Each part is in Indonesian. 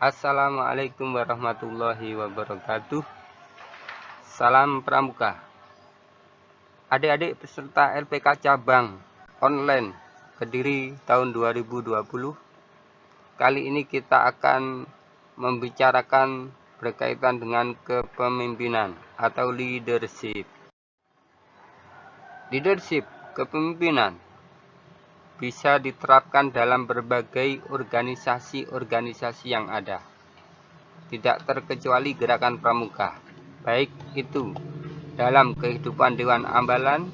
Assalamualaikum warahmatullahi wabarakatuh. Salam Pramuka. Adik-adik peserta LPK cabang online Kediri tahun 2020. Kali ini kita akan membicarakan berkaitan dengan kepemimpinan atau leadership. Leadership, kepemimpinan bisa diterapkan dalam berbagai organisasi-organisasi yang ada. Tidak terkecuali gerakan pramuka, baik itu dalam kehidupan Dewan Ambalan,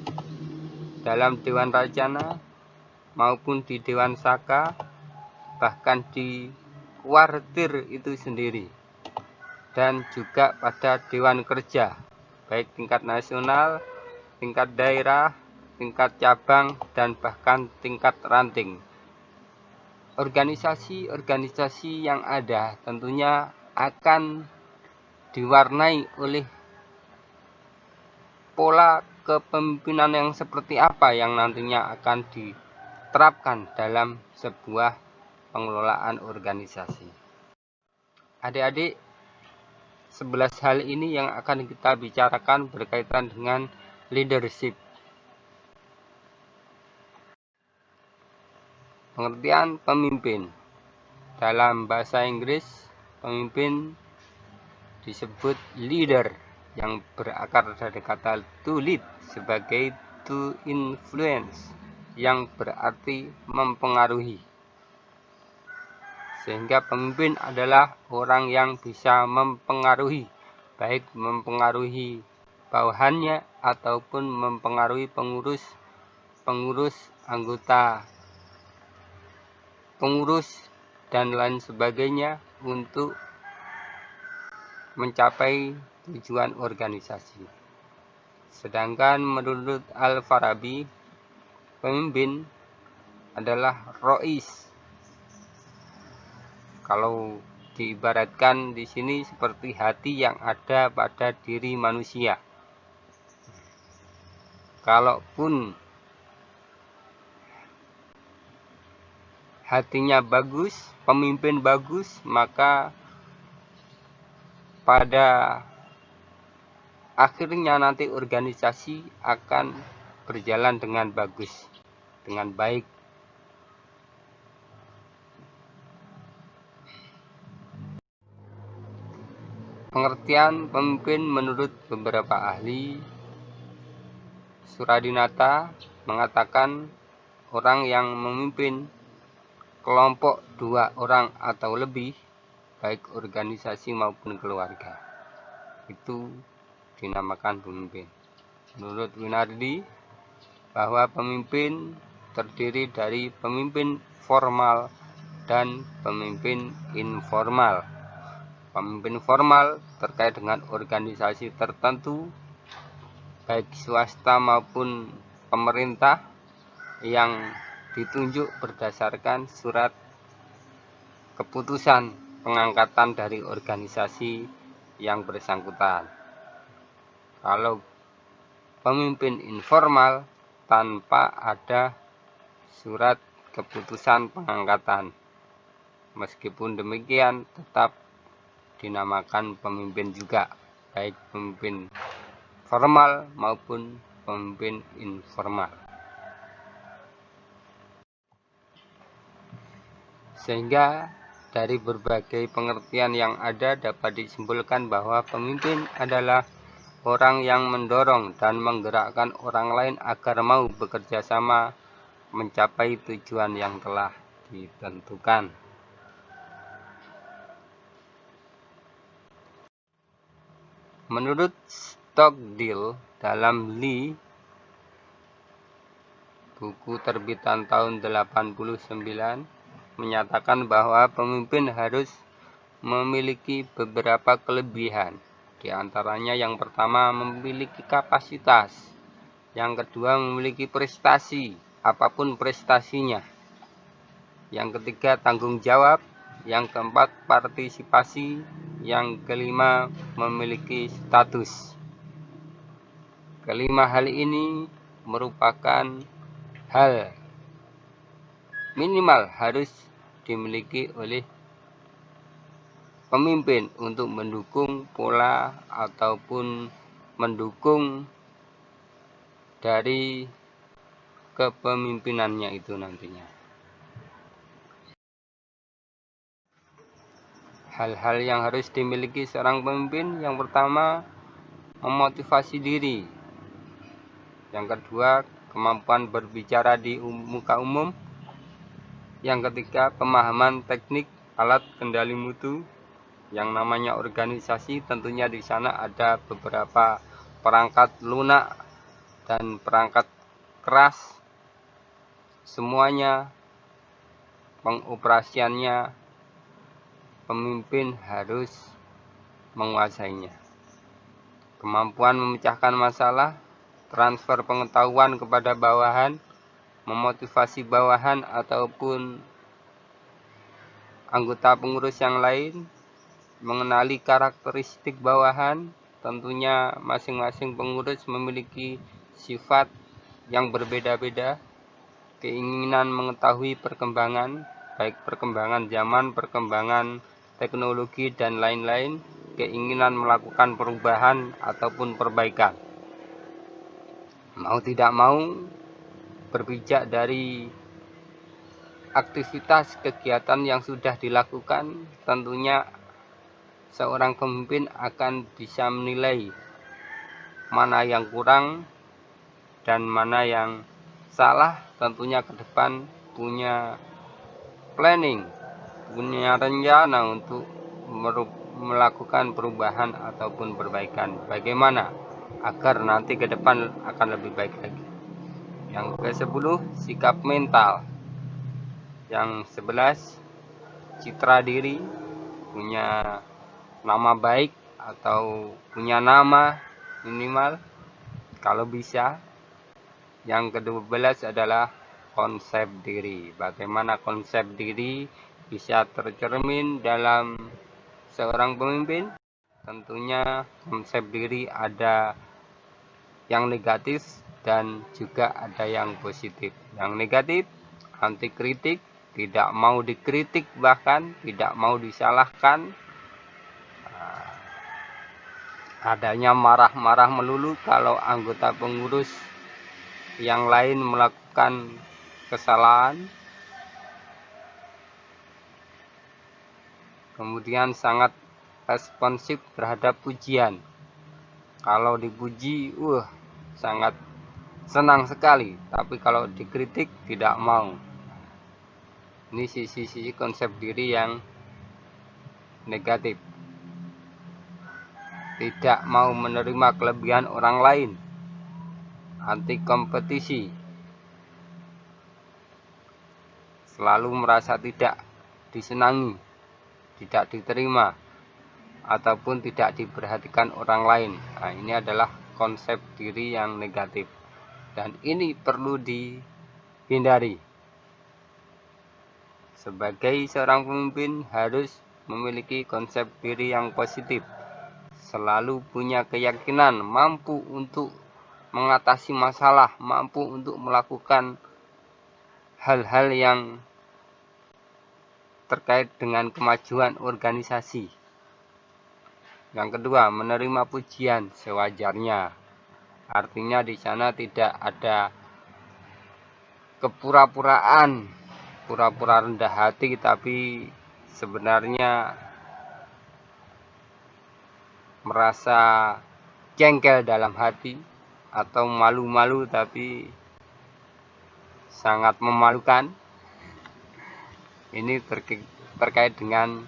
dalam Dewan Rajana, maupun di Dewan Saka, bahkan di kuartir itu sendiri, dan juga pada Dewan Kerja, baik tingkat nasional, tingkat daerah, tingkat cabang, dan bahkan tingkat ranting. Organisasi-organisasi yang ada tentunya akan diwarnai oleh pola kepemimpinan yang seperti apa yang nantinya akan diterapkan dalam sebuah pengelolaan organisasi. Adik-adik, 11 hal ini yang akan kita bicarakan berkaitan dengan leadership. Pengertian pemimpin. Dalam bahasa Inggris, pemimpin disebut leader, yang berakar dari kata to lead sebagai to influence, yang berarti mempengaruhi. Sehingga pemimpin adalah orang yang bisa mempengaruhi, baik mempengaruhi bawahannya ataupun mempengaruhi pengurus, anggota pengurus, dan lain sebagainya untuk mencapai tujuan organisasi. Sedangkan menurut Al-Farabi, pemimpin adalah rois. Kalau diibaratkan di sini seperti hati yang ada pada diri manusia. Kalaupun hatinya bagus, pemimpin bagus, maka pada akhirnya nanti organisasi akan berjalan dengan bagus, dengan baik. Pengertian pemimpin menurut beberapa ahli, Suradinata mengatakan orang yang memimpin kelompok 2 orang atau lebih, baik organisasi maupun keluarga, itu dinamakan pemimpin. Menurut Winardi, bahwa pemimpin terdiri dari pemimpin formal dan pemimpin informal. Pemimpin formal terkait dengan organisasi tertentu, baik swasta maupun pemerintah, yang ditunjuk berdasarkan surat keputusan pengangkatan dari organisasi yang bersangkutan. Kalau pemimpin informal tanpa ada surat keputusan pengangkatan, meskipun demikian tetap dinamakan pemimpin juga, baik pemimpin formal maupun pemimpin informal. Sehingga dari berbagai pengertian yang ada dapat disimpulkan bahwa pemimpin adalah orang yang mendorong dan menggerakkan orang lain agar mau bekerja sama mencapai tujuan yang telah ditentukan. Menurut Stockdale dalam Lee, buku terbitan tahun 89, menyatakan bahwa pemimpin harus memiliki beberapa kelebihan. Di antaranya yang pertama, memiliki kapasitas. Yang kedua, memiliki prestasi, apapun prestasinya. Yang ketiga, tanggung jawab. Yang keempat, partisipasi. Yang kelima, memiliki status. Kelima hal ini merupakan hal minimal harus dimiliki oleh pemimpin untuk mendukung pola ataupun mendukung dari kepemimpinannya itu nantinya. Hal-hal yang harus dimiliki seorang pemimpin, yang pertama memotivasi diri, yang kedua kemampuan berbicara di muka umum, yang ketiga pemahaman teknik alat kendali mutu. Yang namanya organisasi tentunya di sana ada beberapa perangkat lunak dan perangkat keras, semuanya pengoperasiannya pemimpin harus menguasainya. Kemampuan memecahkan masalah, transfer pengetahuan kepada bawahan, memotivasi bawahan ataupun anggota pengurus yang lain, mengenali karakteristik bawahan. Tentunya masing-masing pengurus memiliki sifat yang berbeda-beda, keinginan mengetahui perkembangan, baik perkembangan zaman, perkembangan teknologi, dan lain-lain, keinginan melakukan perubahan ataupun perbaikan. Mau tidak mau, berpijak dari aktivitas kegiatan yang sudah dilakukan, tentunya seorang pemimpin akan bisa menilai mana yang kurang dan mana yang salah. Tentunya ke depan punya planning, punya rencana untuk melakukan perubahan ataupun perbaikan. Bagaimana agar nanti ke depan akan lebih baik lagi. Yang ke-10, sikap mental. Yang 11, citra diri, punya nama baik atau punya nama minimal kalau bisa. Yang ke-12 adalah konsep diri. Bagaimana konsep diri bisa tercermin dalam seorang pemimpin? Tentunya konsep diri ada yang negatif dan juga ada yang positif. Yang negatif, anti kritik, tidak mau dikritik, bahkan tidak mau disalahkan, adanya marah-marah melulu kalau anggota pengurus yang lain melakukan kesalahan. Kemudian sangat responsif terhadap pujian. Kalau dipuji, sangat senang sekali. Tapi kalau dikritik, tidak mau. Ini sisi-sisi konsep diri yang negatif. Tidak mau menerima kelebihan orang lain, anti kompetisi, selalu merasa tidak disenangi, tidak diterima, ataupun tidak diperhatikan orang lain. Nah, ini adalah konsep diri yang negatif, dan ini perlu dihindari. Sebagai seorang pemimpin harus memiliki konsep diri yang positif, selalu punya keyakinan mampu untuk mengatasi masalah, mampu untuk melakukan hal-hal yang terkait dengan kemajuan organisasi. Yang kedua, menerima pujian sewajarnya. Artinya di sana tidak ada kepura-puraan, pura-pura rendah hati, tapi sebenarnya merasa jengkel dalam hati atau malu-malu, tapi sangat memalukan. Ini terkait dengan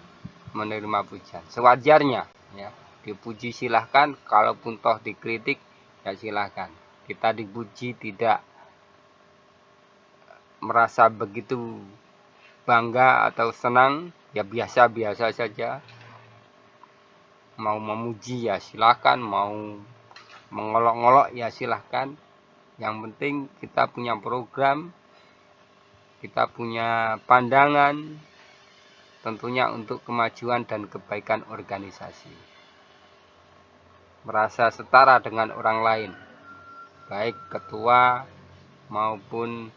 menerima pujian sewajarnya, ya. Dipuji silahkan, kalaupun toh dikritik ya silahkan. Kita dipuji tidak merasa begitu bangga atau senang, ya biasa-biasa saja. Mau memuji ya silahkan, mau mengolok-ngolok ya silahkan. Yang penting kita punya program, kita punya pandangan, tentunya untuk kemajuan dan kebaikan organisasi. Merasa setara dengan orang lain, baik ketua maupun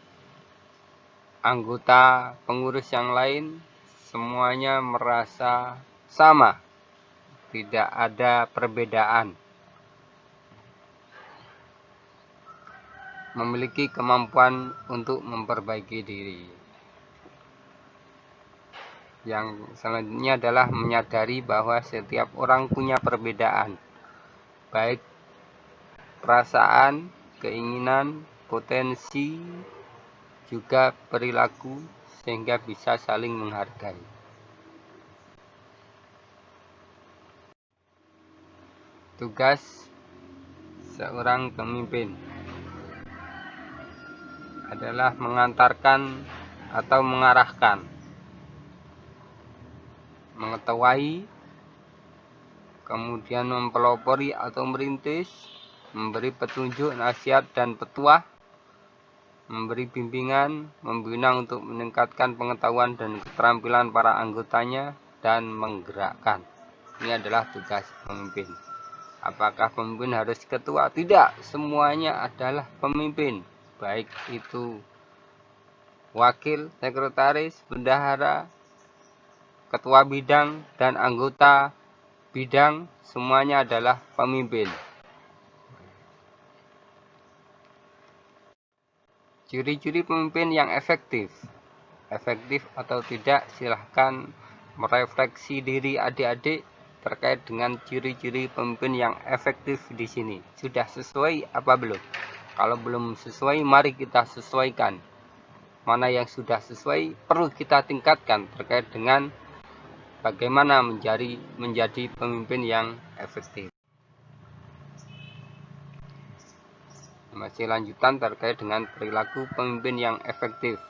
anggota pengurus yang lain, semuanya merasa sama, tidak ada perbedaan. Memiliki kemampuan untuk memperbaiki diri. Yang selanjutnya adalah menyadari bahwa setiap orang punya perbedaan, baik perasaan, keinginan, potensi, juga perilaku, sehingga bisa saling menghargai. Tugas seorang pemimpin adalah mengantarkan atau mengarahkan, mengetahui, kemudian mempelopori atau merintis, memberi petunjuk, nasihat, dan petuah, memberi bimbingan, membina untuk meningkatkan pengetahuan dan keterampilan para anggotanya, dan menggerakkan. Ini adalah tugas pemimpin. Apakah pemimpin harus ketua? Tidak, semuanya adalah pemimpin, baik itu wakil, sekretaris, bendahara, ketua bidang, dan anggota bidang, semuanya adalah pemimpin. Ciri-ciri pemimpin yang efektif. Efektif atau tidak, silahkan merefleksi diri adik-adik terkait dengan ciri-ciri pemimpin yang efektif di sini. Sudah sesuai apa belum? Kalau belum sesuai, mari kita sesuaikan. Mana yang sudah sesuai perlu kita tingkatkan terkait dengan bagaimana menjadi pemimpin yang efektif. Masih lanjutan terkait dengan perilaku pemimpin yang efektif.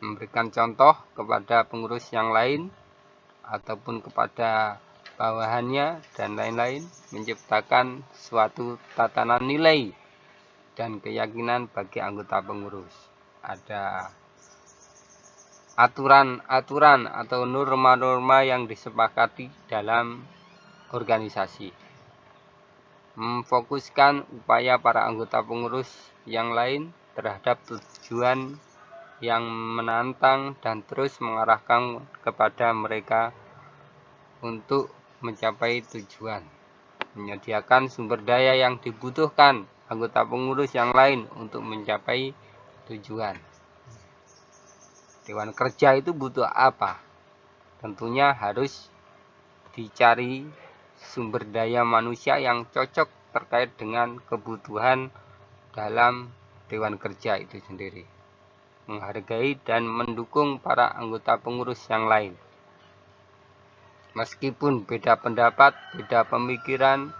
Memberikan contoh kepada pengurus yang lain ataupun kepada bawahannya dan lain-lain, menciptakan suatu tatanan nilai dan keyakinan bagi anggota pengurus. Ada aturan-aturan atau norma-norma yang disepakati dalam organisasi. Memfokuskan upaya para anggota pengurus yang lain terhadap tujuan yang menantang dan terus mengarahkan kepada mereka untuk mencapai tujuan. Menyediakan sumber daya yang dibutuhkan anggota pengurus yang lain untuk mencapai tujuan. Dewan kerja itu butuh apa? Tentunya harus dicari sumber daya manusia yang cocok terkait dengan kebutuhan dalam dewan kerja itu sendiri. Menghargai dan mendukung para anggota pengurus yang lain. Meskipun beda pendapat, beda pemikiran,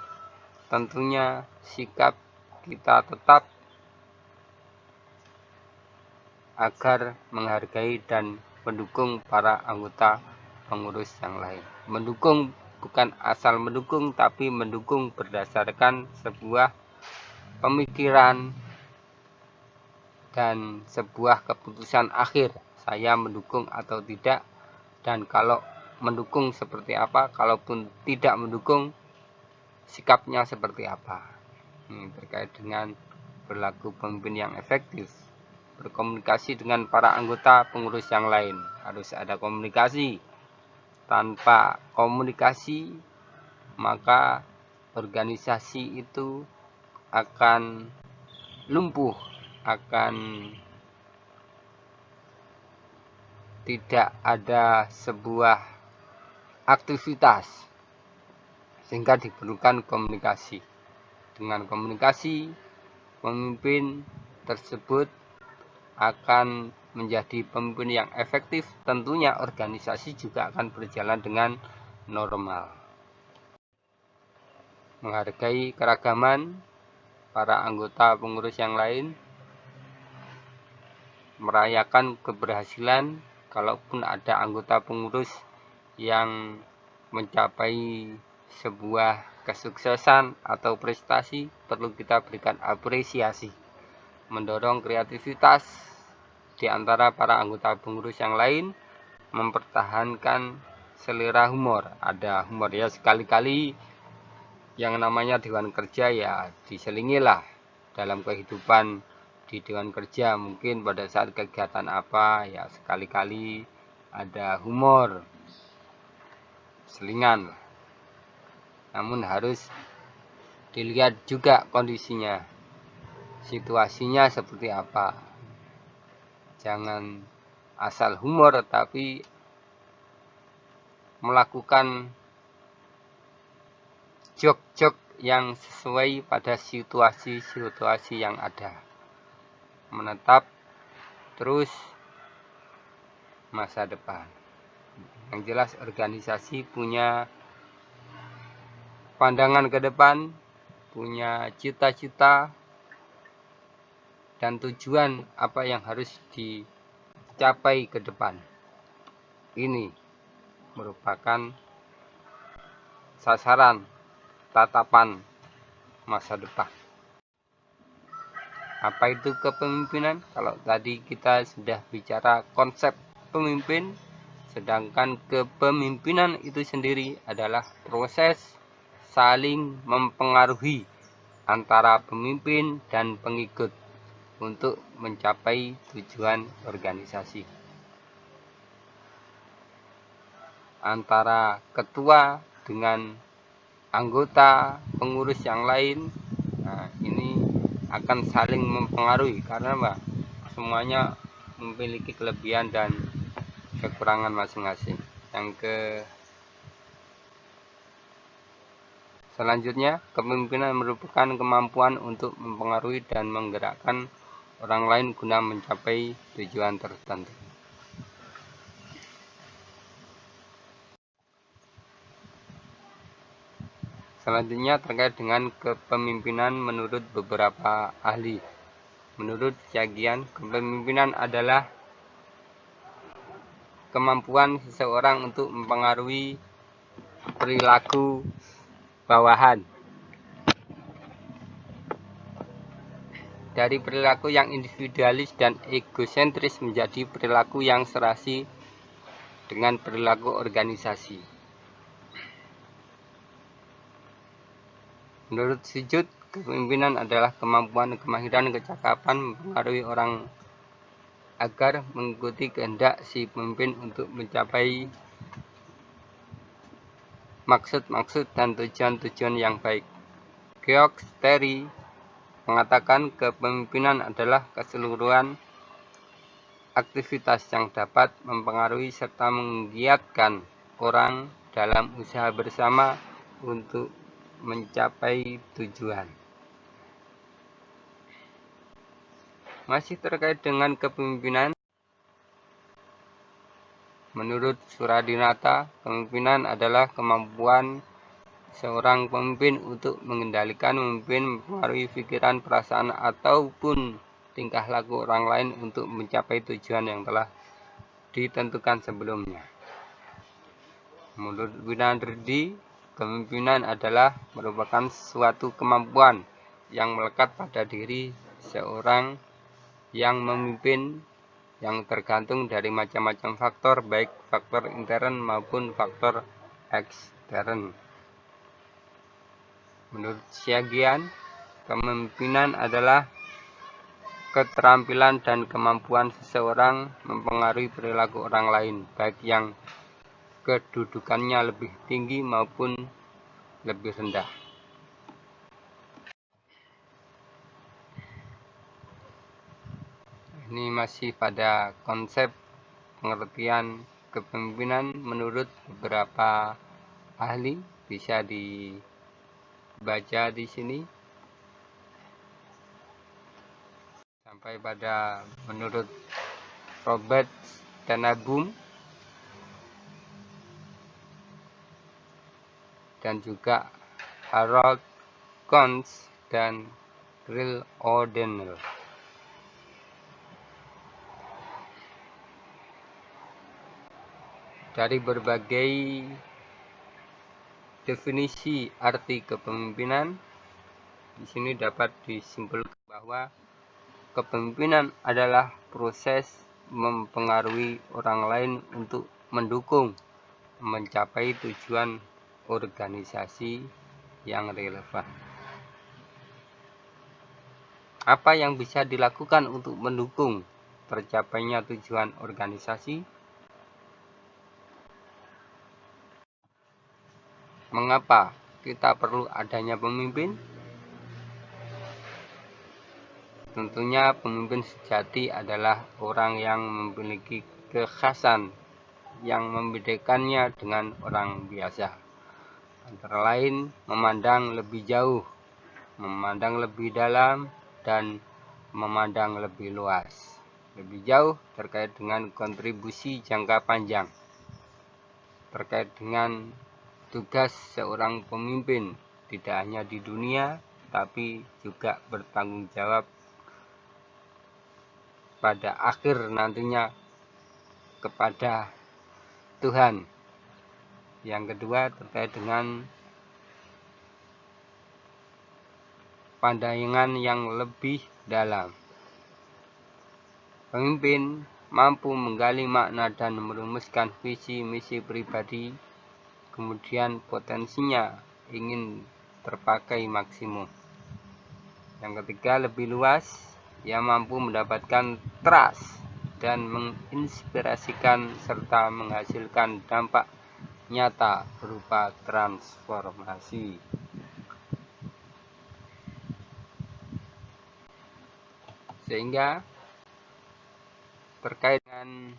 tentunya sikap kita tetap agar menghargai dan mendukung para anggota pengurus yang lain. Mendukung bukan asal mendukung, tapi mendukung berdasarkan sebuah pemikiran dan sebuah keputusan akhir, saya mendukung atau tidak, dan kalau mendukung seperti apa, kalaupun tidak mendukung, sikapnya seperti apa. Ini terkait dengan perilaku pemimpin yang efektif. Berkomunikasi dengan para anggota pengurus yang lain, harus ada komunikasi. Tanpa komunikasi, maka organisasi itu akan lumpuh, akan tidak ada sebuah aktivitas, sehingga diperlukan komunikasi. Dengan komunikasi, pemimpin tersebut akan menjadi pemimpin yang efektif. Tentunya organisasi juga akan berjalan dengan normal. Menghargai keragaman para anggota pengurus yang lain, merayakan keberhasilan. Kalaupun ada anggota pengurus yang mencapai sebuah kesuksesan atau prestasi, perlu kita berikan apresiasi. Mendorong kreativitas di antara para anggota pengurus yang lain, mempertahankan selera humor. Ada humor ya, sekali-kali yang namanya dewan kerja ya diselingilah dalam kehidupan di dewan kerja. Mungkin pada saat kegiatan apa ya sekali-kali ada humor, selingan. Namun harus dilihat juga kondisinya, situasinya seperti apa. Jangan asal humor tapi melakukan joke-joke yang sesuai pada situasi-situasi yang ada. Menetap terus masa depan. Yang jelas organisasi punya pandangan ke depan, punya cita-cita dan tujuan apa yang harus dicapai ke depan. Ini merupakan sasaran tatapan masa depan. Apa itu kepemimpinan? Kalau tadi kita sudah bicara konsep pemimpin, sedangkan kepemimpinan itu sendiri adalah proses saling mempengaruhi antara pemimpin dan pengikut untuk mencapai tujuan organisasi. Antara ketua dengan anggota pengurus yang lain, nah ini akan saling mempengaruhi karena semuanya memiliki kelebihan dan kekurangan masing-masing. Selanjutnya, kepemimpinan merupakan kemampuan untuk mempengaruhi dan menggerakkan orang lain guna mencapai tujuan tertentu. Selanjutnya terkait dengan kepemimpinan menurut beberapa ahli. Menurut Syagian, kepemimpinan adalah kemampuan seseorang untuk mempengaruhi perilaku bawahan. Dari perilaku yang individualis dan egosentris menjadi perilaku yang serasi dengan perilaku organisasi. Menurut Sujud, kepemimpinan adalah kemampuan, kemahiran, kecakapan mempengaruhi orang agar mengikuti kehendak si pemimpin untuk mencapai maksud-maksud dan tujuan-tujuan yang baik. Georg Terry mengatakan kepemimpinan adalah keseluruhan aktivitas yang dapat mempengaruhi serta menggiatkan orang dalam usaha bersama untuk mencapai tujuan. Masih terkait dengan kepemimpinan, menurut Suradinata, kepemimpinan adalah kemampuan seorang pemimpin untuk mengendalikan, memimpin, mempengaruhi pikiran, perasaan, ataupun tingkah laku orang lain untuk mencapai tujuan yang telah ditentukan sebelumnya. Menurut Winardi, kepemimpinan adalah merupakan suatu kemampuan yang melekat pada diri seorang yang memimpin yang tergantung dari macam-macam faktor, baik faktor intern maupun faktor ekstern. Menurut Syagian, kepemimpinan adalah keterampilan dan kemampuan seseorang mempengaruhi perilaku orang lain, baik yang kedudukannya lebih tinggi maupun lebih rendah. Ini masih pada konsep pengertian kepemimpinan menurut beberapa ahli, bisa dibaca di sini. Sampai pada menurut Robert Tenenbaum dan juga Harold Kuntz dan Grill O'Donnell. Dari berbagai definisi arti kepemimpinan, di sini dapat disimpulkan bahwa kepemimpinan adalah proses mempengaruhi orang lain untuk mendukung mencapai tujuan organisasi yang relevan. Apa yang bisa dilakukan untuk mendukung tercapainya tujuan organisasi? Mengapa kita perlu adanya pemimpin? Tentunya pemimpin sejati adalah orang yang memiliki kekhasan yang membedakannya dengan orang biasa. Antara lain memandang lebih jauh, memandang lebih dalam, dan memandang lebih luas. Lebih jauh terkait dengan kontribusi jangka panjang, terkait dengan tugas seorang pemimpin, tidak hanya di dunia, tapi juga bertanggung jawab pada akhir nantinya kepada Tuhan. Yang kedua terkait dengan pandangan yang lebih dalam. Pemimpin mampu menggali makna dan merumuskan visi misi pribadi, kemudian potensinya ingin terpakai maksimum. Yang ketiga lebih luas, ia mampu mendapatkan trust dan menginspirasikan serta menghasilkan dampak nyata berupa transformasi. Sehingga terkait dengan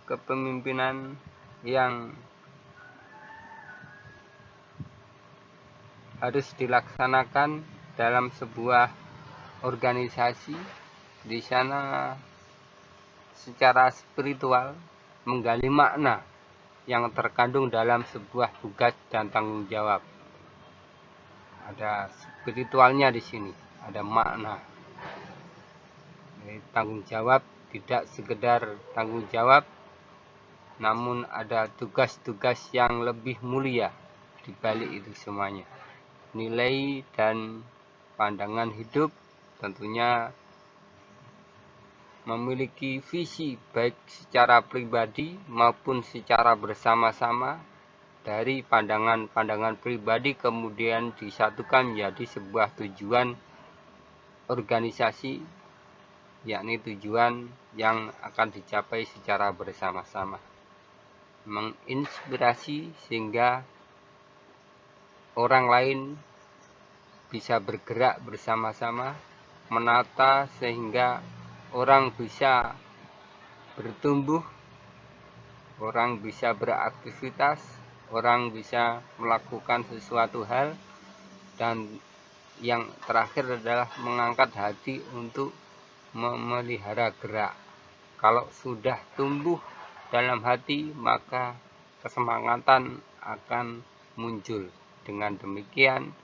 kepemimpinan yang harus dilaksanakan dalam sebuah organisasi, di sana secara spiritual menggali makna yang terkandung dalam sebuah tugas dan tanggung jawab. Ada spiritualnya di sini, ada makna. Jadi, tanggung jawab tidak sekedar tanggung jawab, namun ada tugas-tugas yang lebih mulia di balik itu semuanya. Nilai dan pandangan hidup tentunya memiliki visi baik secara pribadi maupun secara bersama-sama. Dari pandangan-pandangan pribadi kemudian disatukan menjadi sebuah tujuan organisasi, yakni tujuan yang akan dicapai secara bersama-sama. Menginspirasi sehingga orang lain bisa bergerak bersama-sama, menata sehingga orang bisa bertumbuh, orang bisa beraktivitas, orang bisa melakukan sesuatu hal, dan yang terakhir adalah mengangkat hati untuk memelihara gerak. Kalau sudah tumbuh dalam hati, maka kesemangatan akan muncul. Dengan demikian,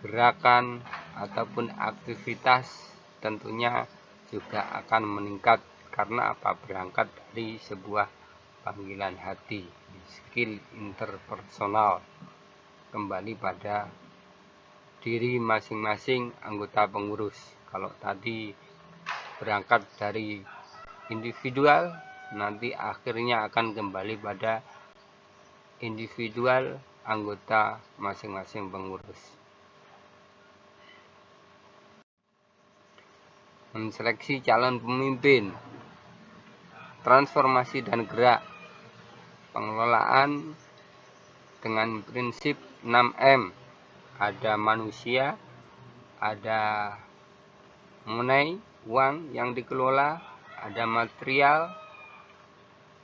gerakan ataupun aktivitas tentunya juga akan meningkat. Karena apa? Berangkat dari sebuah panggilan hati, skill interpersonal, kembali pada diri masing-masing anggota pengurus. Kalau tadi berangkat dari individual, nanti akhirnya akan kembali pada individual anggota masing-masing pengurus. Menseleksi calon pemimpin, transformasi dan gerak, pengelolaan dengan prinsip 6M. Ada manusia, ada money, uang yang dikelola, ada material,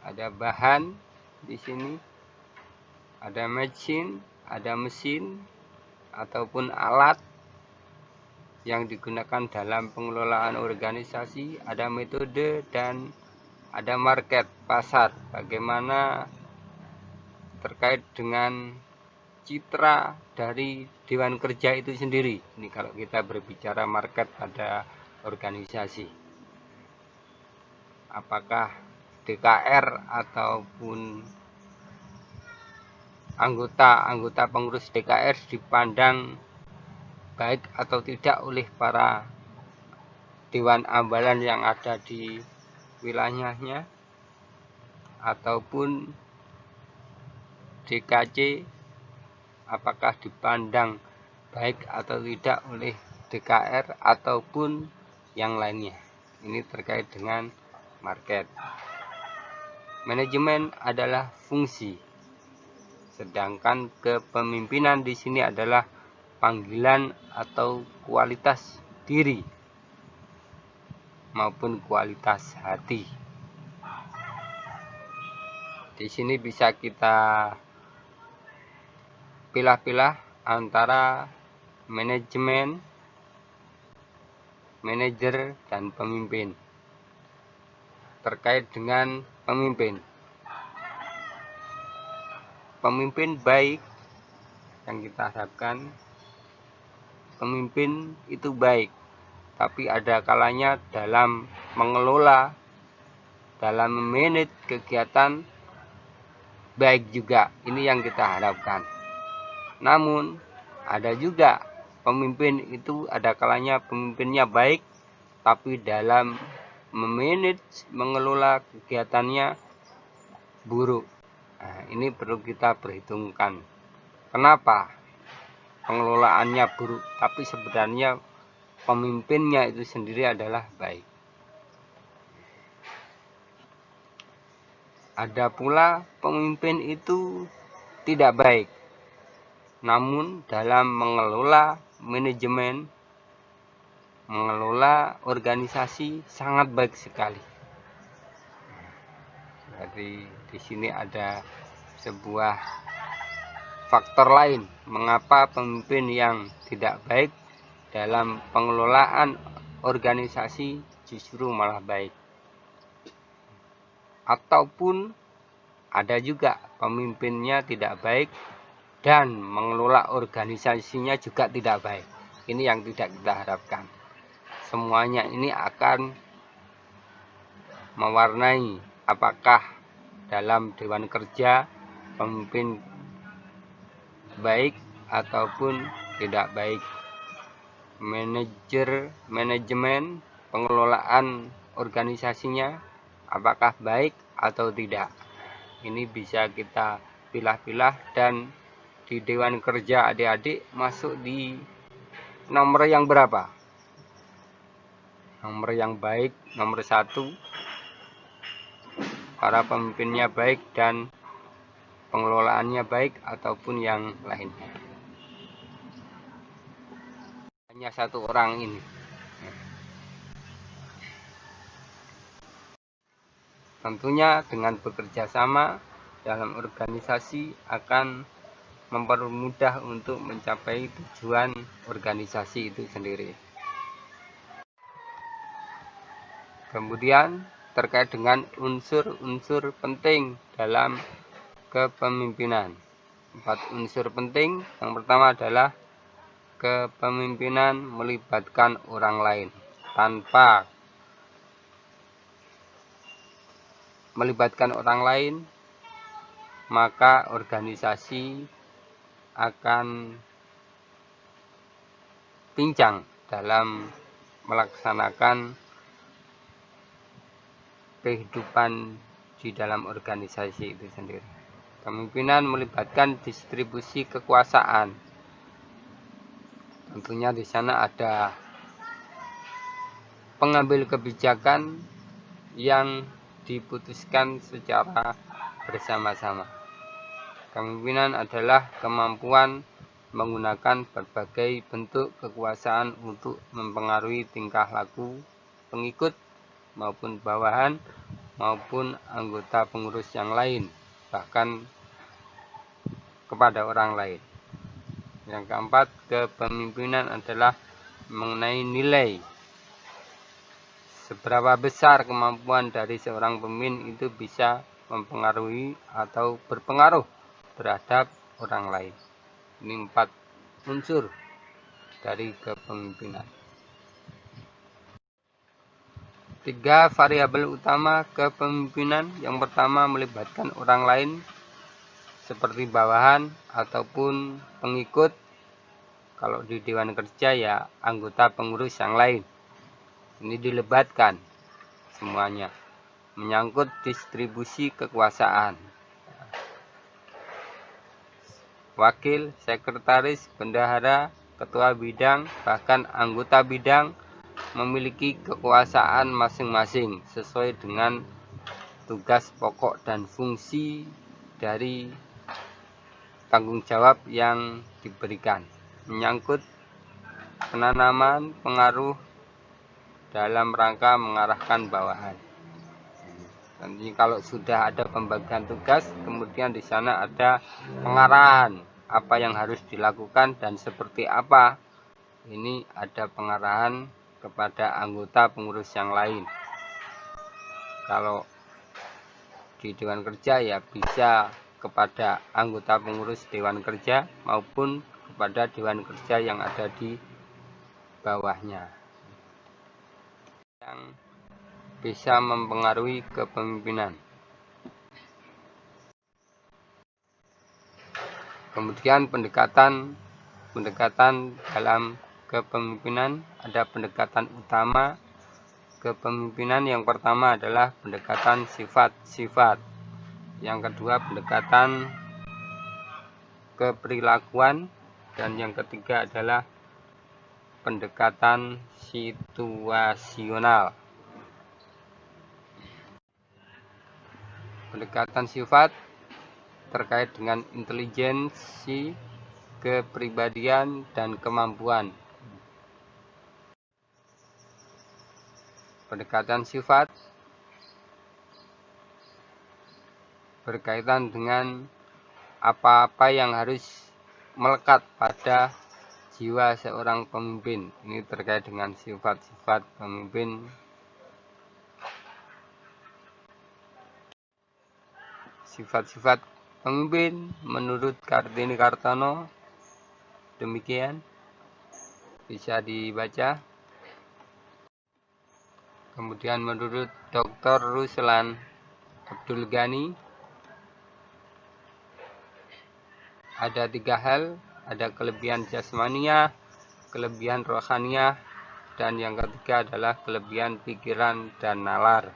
ada bahan di sini, ada mesin ataupun alat yang digunakan dalam pengelolaan organisasi, ada metode, dan ada market, pasar. Bagaimana terkait dengan citra dari Dewan Kerja itu sendiri. Ini kalau kita berbicara market pada organisasi, apakah DKR ataupun anggota pengurus DKR dipandang baik atau tidak oleh para dewan ambalan yang ada di wilayahnya, ataupun DKC apakah dipandang baik atau tidak oleh DKR ataupun yang lainnya. Ini terkait dengan market. Manajemen adalah fungsi. Sedangkan kepemimpinan di sini adalah panggilan atau kualitas diri maupun kualitas hati. Di sini bisa kita pilah-pilah antara manajemen, manajer, dan pemimpin. Terkait dengan pemimpin, pemimpin baik yang kita harapkan, pemimpin itu baik, tapi ada kalanya dalam mengelola, dalam memanage kegiatan baik juga. Ini yang kita harapkan. Namun ada juga pemimpin itu ada kalanya pemimpinnya baik, tapi dalam memanage, mengelola kegiatannya buruk. Nah, ini perlu kita perhitungkan. Kenapa pengelolaannya buruk, tapi sebenarnya pemimpinnya itu sendiri adalah baik. Ada pula pemimpin itu tidak baik, namun dalam mengelola manajemen, mengelola organisasi sangat baik sekali. Jadi di sini ada sebuah faktor lain mengapa pemimpin yang tidak baik dalam pengelolaan organisasi justru malah baik. Ataupun ada juga pemimpinnya tidak baik dan mengelola organisasinya juga tidak baik. Ini yang tidak kita harapkan. Semuanya ini akan mewarnai apakah dalam dewan kerja pemimpin baik ataupun tidak baik. Manajemen, pengelolaan organisasinya apakah baik atau tidak. Ini bisa kita pilah-pilah, dan di dewan kerja adik-adik masuk di nomor yang berapa? Nomor yang baik, nomor 1. Para pemimpinnya baik dan pengelolaannya baik ataupun yang lainnya. Hanya 1 orang ini. Tentunya dengan bekerja sama dalam organisasi akan mempermudah untuk mencapai tujuan organisasi itu sendiri. Kemudian terkait dengan unsur-unsur penting dalam kepemimpinan. 4 unsur penting. Yang pertama adalah kepemimpinan melibatkan orang lain. Tanpa melibatkan orang lain, maka organisasi akan pincang dalam melaksanakan kehidupan di dalam organisasi itu sendiri. Kepemimpinan melibatkan distribusi kekuasaan. Tentunya di sana ada pengambil kebijakan yang diputuskan secara bersama-sama. Kepemimpinan adalah kemampuan menggunakan berbagai bentuk kekuasaan untuk mempengaruhi tingkah laku pengikut maupun bawahan maupun anggota pengurus yang lain, bahkan kepada orang lain. Yang keempat, kepemimpinan adalah mengenai nilai. Seberapa besar kemampuan dari seorang pemimpin itu bisa mempengaruhi atau berpengaruh terhadap orang lain. Ini 4 unsur dari kepemimpinan. 3 variabel utama kepemimpinan. Yang pertama melibatkan orang lain seperti bawahan ataupun pengikut. Kalau di dewan kerja ya anggota pengurus yang lain. Ini dilibatkan semuanya. Menyangkut distribusi kekuasaan. Wakil, sekretaris, bendahara, ketua bidang, bahkan anggota bidang memiliki kekuasaan masing-masing sesuai dengan tugas pokok dan fungsi dari tanggung jawab yang diberikan, menyangkut penanaman pengaruh dalam rangka mengarahkan bawahan. Nanti kalau sudah ada pembagian tugas, kemudian di sana ada pengarahan apa yang harus dilakukan dan seperti apa. Ini ada pengarahan kepada anggota pengurus yang lain. Kalau di Dewan Kerja ya bisa kepada anggota pengurus Dewan Kerja maupun kepada Dewan Kerja yang ada di bawahnya, yang bisa mempengaruhi kepemimpinan. Kemudian pendekatan dalam kepemimpinan, ada pendekatan utama kepemimpinan. Yang pertama adalah pendekatan sifat-sifat, yang kedua pendekatan keperilakuan, dan yang ketiga adalah pendekatan situasional. Pendekatan sifat terkait dengan intelijensi, kepribadian, dan kemampuan. Pendekatan sifat berkaitan dengan apa-apa yang harus melekat pada jiwa seorang pemimpin. Ini terkait dengan sifat-sifat pemimpin. Sifat-sifat pemimpin menurut Kartini Kartono demikian, bisa dibaca. Kemudian menurut Dr. Ruslan Abdul Ghani ada 3 hal, ada kelebihan jasmania, kelebihan rohaniah, dan yang ketiga adalah kelebihan pikiran dan nalar.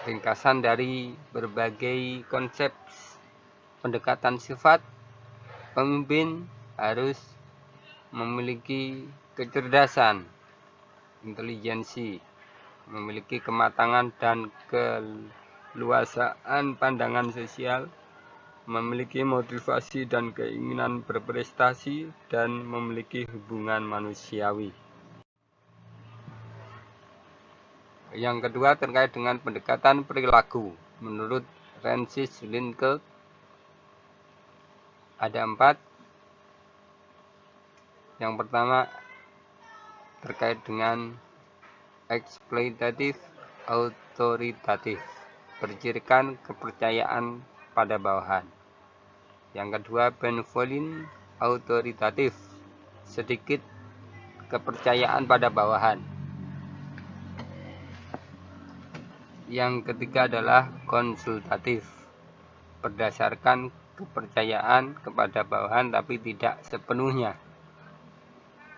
Ringkasan dari berbagai konsep pendekatan sifat, pemimpin harus memiliki kecerdasan, intelijensi, memiliki kematangan dan keluasaan pandangan sosial, memiliki motivasi dan keinginan berprestasi, dan memiliki hubungan manusiawi. Yang kedua terkait dengan pendekatan perilaku. Menurut Francis Lincoln ada 4. Yang pertama terkait dengan eksploitatif autoritatif, bercirikan kepercayaan pada bawahan. Yang kedua benevolent autoritatif, sedikit kepercayaan pada bawahan. Yang ketiga adalah konsultatif, berdasarkan kepercayaan kepada bawahan tapi tidak sepenuhnya.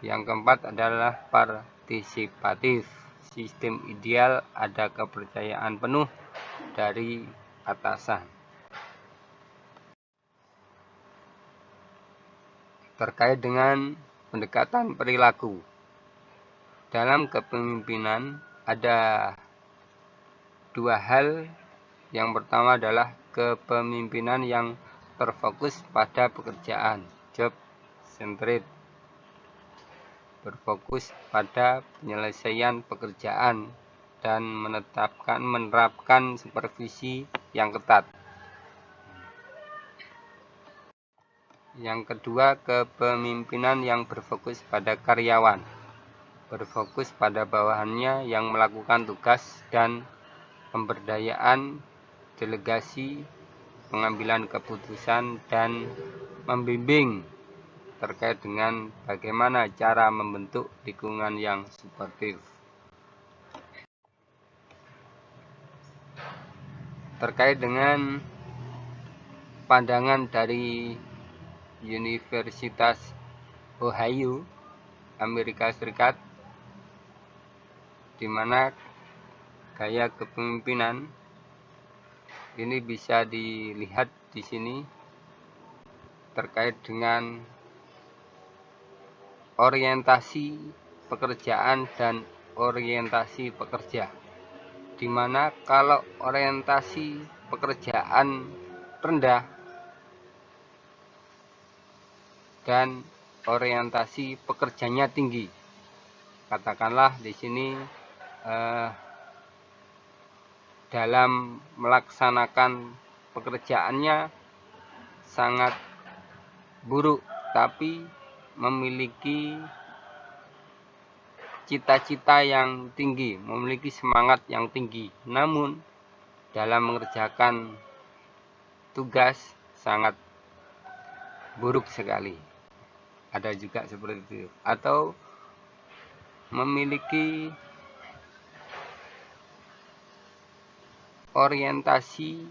Yang keempat adalah partisipatif, sistem ideal ada kepercayaan penuh dari atasan. Terkait dengan pendekatan perilaku, dalam kepemimpinan ada 2 hal. Yang pertama adalah kepemimpinan yang terfokus pada pekerjaan, job centered, berfokus pada penyelesaian pekerjaan dan menerapkan supervisi yang ketat. Yang kedua, kepemimpinan yang berfokus pada karyawan, berfokus pada bawahannya yang melakukan tugas dan pemberdayaan, delegasi, pengambilan keputusan, dan membimbing terkait dengan bagaimana cara membentuk lingkungan yang suportif. Terkait dengan pandangan dari Universitas Ohio, Amerika Serikat, di mana gaya kepemimpinan ini bisa dilihat di sini terkait dengan orientasi pekerjaan dan orientasi pekerja, di mana kalau orientasi pekerjaan rendah dan orientasi pekerjanya tinggi. Katakanlah di sini dalam melaksanakan pekerjaannya sangat buruk, tapi memiliki cita-cita yang tinggi, memiliki semangat yang tinggi, namun dalam mengerjakan tugas sangat buruk sekali. Ada juga seperti itu. Atau memiliki orientasi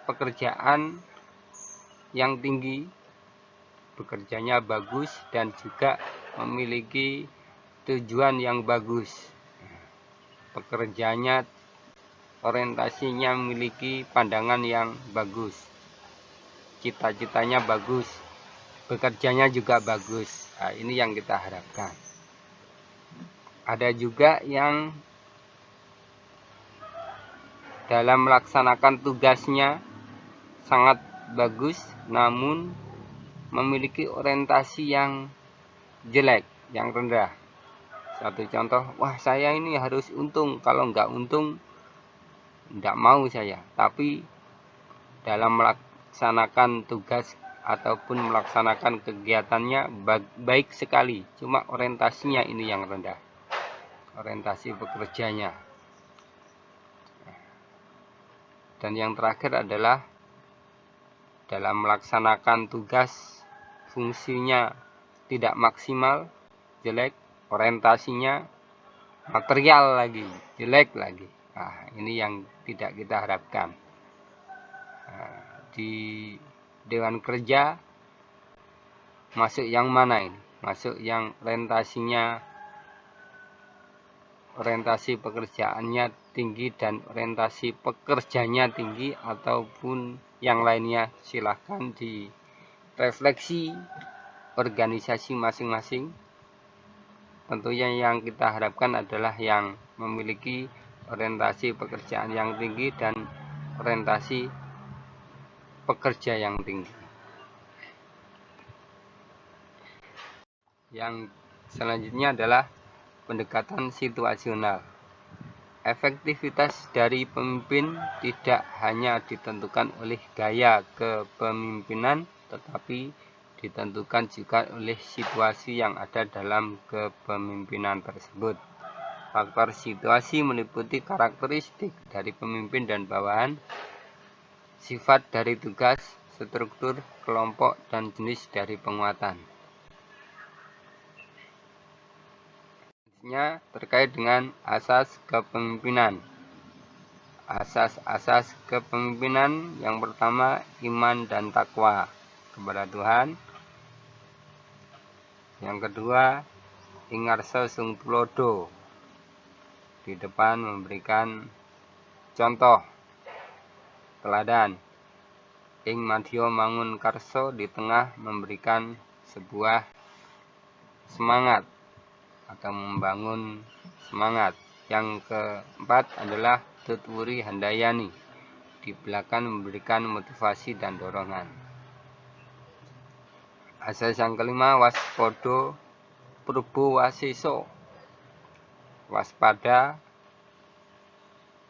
pekerjaan yang tinggi, bekerjanya bagus, dan juga memiliki tujuan yang bagus. Pekerjanya, orientasinya memiliki pandangan yang bagus, cita-citanya bagus, bekerjanya juga bagus. Nah, ini yang kita harapkan. Ada juga yang dalam melaksanakan tugasnya sangat bagus, namun memiliki orientasi yang jelek, yang rendah. Satu contoh, wah saya ini harus untung, kalau nggak untung nggak mau saya. Tapi dalam melaksanakan tugas ataupun melaksanakan kegiatannya baik sekali, cuma orientasinya ini yang rendah, orientasi bekerjanya. Dan yang terakhir adalah dalam melaksanakan tugas fungsinya tidak maksimal, jelek, orientasinya material lagi, jelek lagi. Nah, ini yang tidak kita harapkan. Nah, di Dewan Kerja masuk yang mana ini? Masuk yang orientasi pekerjaannya tinggi dan orientasi pekerjanya tinggi, ataupun yang lainnya. Silahkan direfleksi organisasi masing-masing. Tentunya yang kita harapkan adalah yang memiliki orientasi pekerjaan yang tinggi dan orientasi pekerja yang tinggi. Yang selanjutnya adalah pendekatan situasional. Efektivitas dari pemimpin tidak hanya ditentukan oleh gaya kepemimpinan, tetapi ditentukan juga oleh situasi yang ada dalam kepemimpinan tersebut. Faktor situasi meliputi karakteristik dari pemimpin dan bawahan, sifat dari tugas, struktur kelompok, dan jenis dari penguatan. Selanjutnya terkait dengan asas kepemimpinan. Asas-asas kepemimpinan yang pertama, iman dan takwa kepada Tuhan. Yang kedua, ingarso sung tulodo, di depan memberikan contoh teladan. Ing madya mangun karso, di tengah memberikan sebuah semangat atau membangun semangat. Yang keempat adalah tutwuri handayani, di belakang memberikan motivasi dan dorongan. Asas yang kelima, waspodo purbo waseso, waspada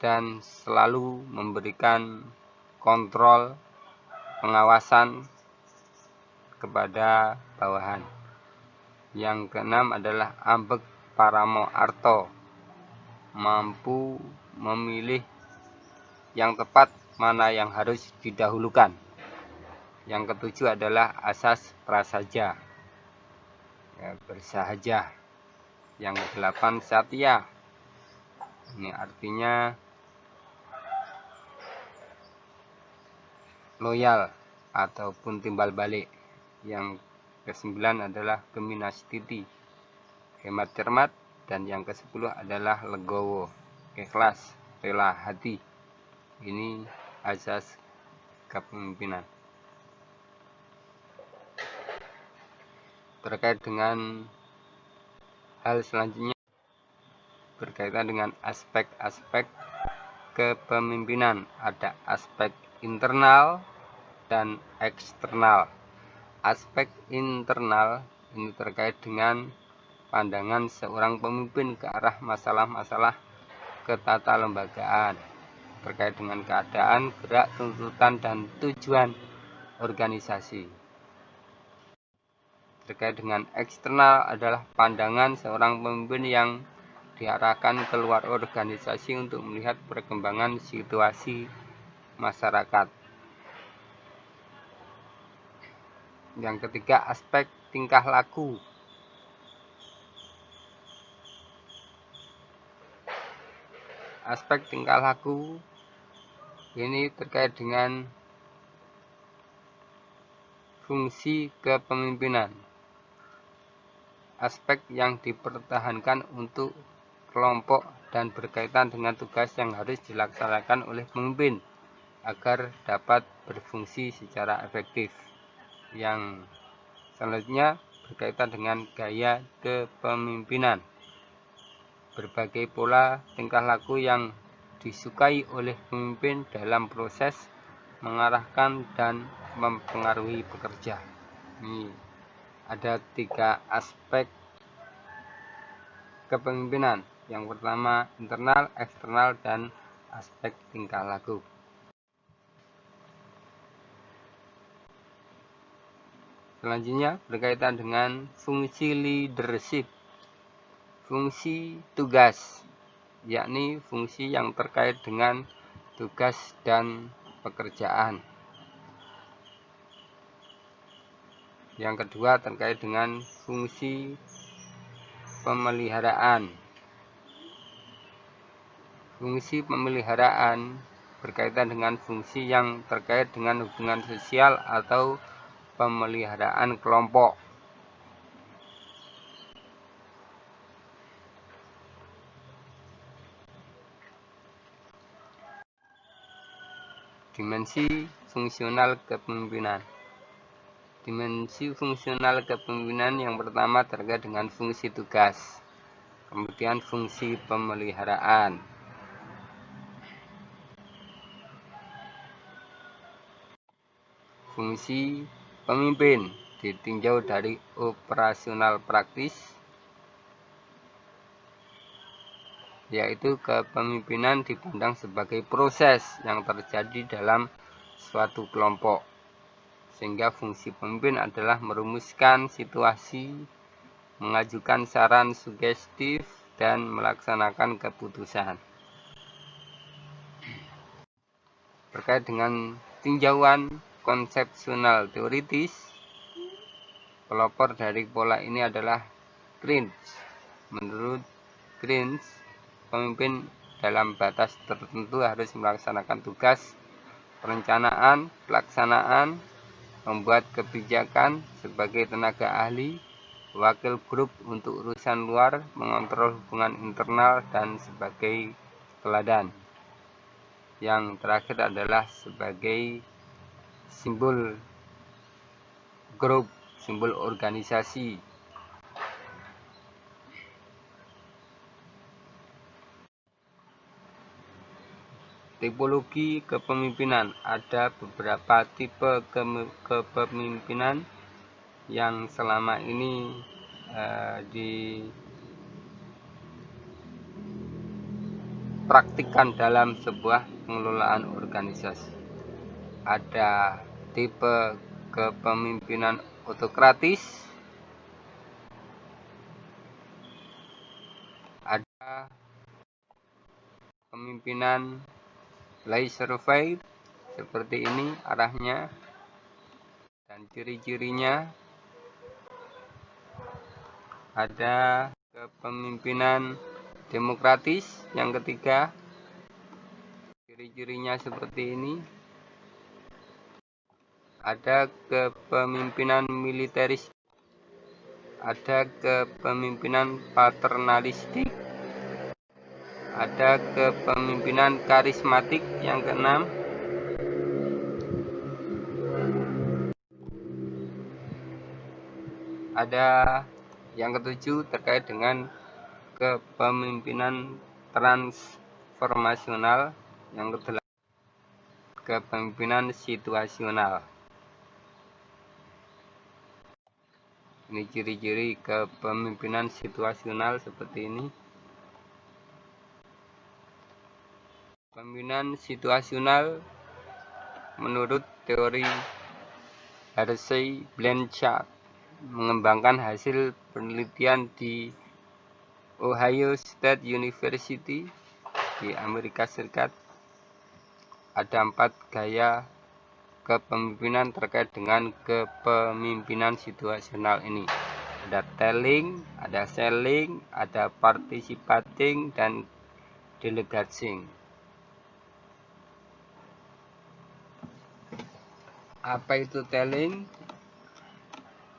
dan selalu memberikan kontrol, pengawasan kepada bawahan. Yang keenam adalah ambek paramo arto, mampu memilih yang tepat mana yang harus didahulukan. Yang ketujuh adalah asas prasaja, ya, bersahaja. Yang kedelapan, satya, ini artinya loyal ataupun timbal balik. Yang kesembilan adalah geminastiti, hemat cermat. Dan yang ke-10 adalah legowo, ikhlas, rela hati. Ini asas kepemimpinan. Terkait dengan hal selanjutnya berkaitan dengan aspek-aspek kepemimpinan. Ada aspek internal dan eksternal. Aspek internal ini terkait dengan pandangan seorang pemimpin ke arah masalah-masalah ketatalembagaan, terkait dengan keadaan, gerak, tuntutan, dan tujuan organisasi. Terkait dengan eksternal adalah pandangan seorang pemimpin yang diarahkan keluar organisasi untuk melihat perkembangan situasi masyarakat. Yang ketiga, aspek tingkah laku. Aspek tingkah laku ini terkait dengan fungsi kepemimpinan. Aspek yang dipertahankan untuk kelompok dan berkaitan dengan tugas yang harus dilaksanakan oleh pemimpin agar dapat berfungsi secara efektif. Yang selanjutnya berkaitan dengan gaya kepemimpinan. Berbagai pola tingkah laku yang disukai oleh pemimpin dalam proses mengarahkan dan mempengaruhi pekerja. Ini ada 3 aspek kepemimpinan. Yang pertama internal, eksternal, dan aspek tingkah laku. Selanjutnya berkaitan dengan fungsi leadership. Fungsi tugas, yakni fungsi yang terkait dengan tugas dan pekerjaan. Yang kedua terkait dengan fungsi pemeliharaan. Fungsi pemeliharaan berkaitan dengan fungsi yang terkait dengan hubungan sosial atau pemeliharaan kelompok. Dimensi fungsional kepemimpinan. Dimensi fungsional kepemimpinan yang pertama terkait dengan fungsi tugas, kemudian fungsi pemeliharaan. Fungsi pemimpin ditinjau dari operasional praktis, yaitu kepemimpinan dipandang sebagai proses yang terjadi dalam suatu kelompok, sehingga fungsi pemimpin adalah merumuskan situasi, mengajukan saran sugestif, dan melaksanakan keputusan. Terkait dengan tinjauan konsepsional teoritis, pelopor dari pola ini adalah Green. Menurut Green, pemimpin dalam batas tertentu harus melaksanakan tugas perencanaan, pelaksanaan, membuat kebijakan sebagai tenaga ahli, wakil grup untuk urusan luar, mengontrol hubungan internal, dan sebagai teladan. Yang terakhir adalah sebagai simbol grup, simbol organisasi. Tipologi kepemimpinan. Ada beberapa tipe kepemimpinan yang selama ini dipraktikkan dalam sebuah pengelolaan organisasi. Ada tipe kepemimpinan autokratis, ada kepemimpinan laissez-faire, seperti ini arahnya dan ciri-cirinya. Ada kepemimpinan demokratis yang ketiga, ciri-cirinya seperti ini. Ada kepemimpinan militeris, ada kepemimpinan paternalistik, ada kepemimpinan karismatik yang keenam, ada yang ketujuh terkait dengan kepemimpinan transformasional, yang kedelapan kepemimpinan situasional. Ini ciri-ciri kepemimpinan situasional seperti ini. Pemimpinan situasional menurut teori Hersey Blanchard mengembangkan hasil penelitian di Ohio State University di Amerika Serikat. Ada 4 gaya kepemimpinan terkait dengan kepemimpinan situasional ini. Ada telling, ada selling, ada participating, dan delegating. Apa itu telling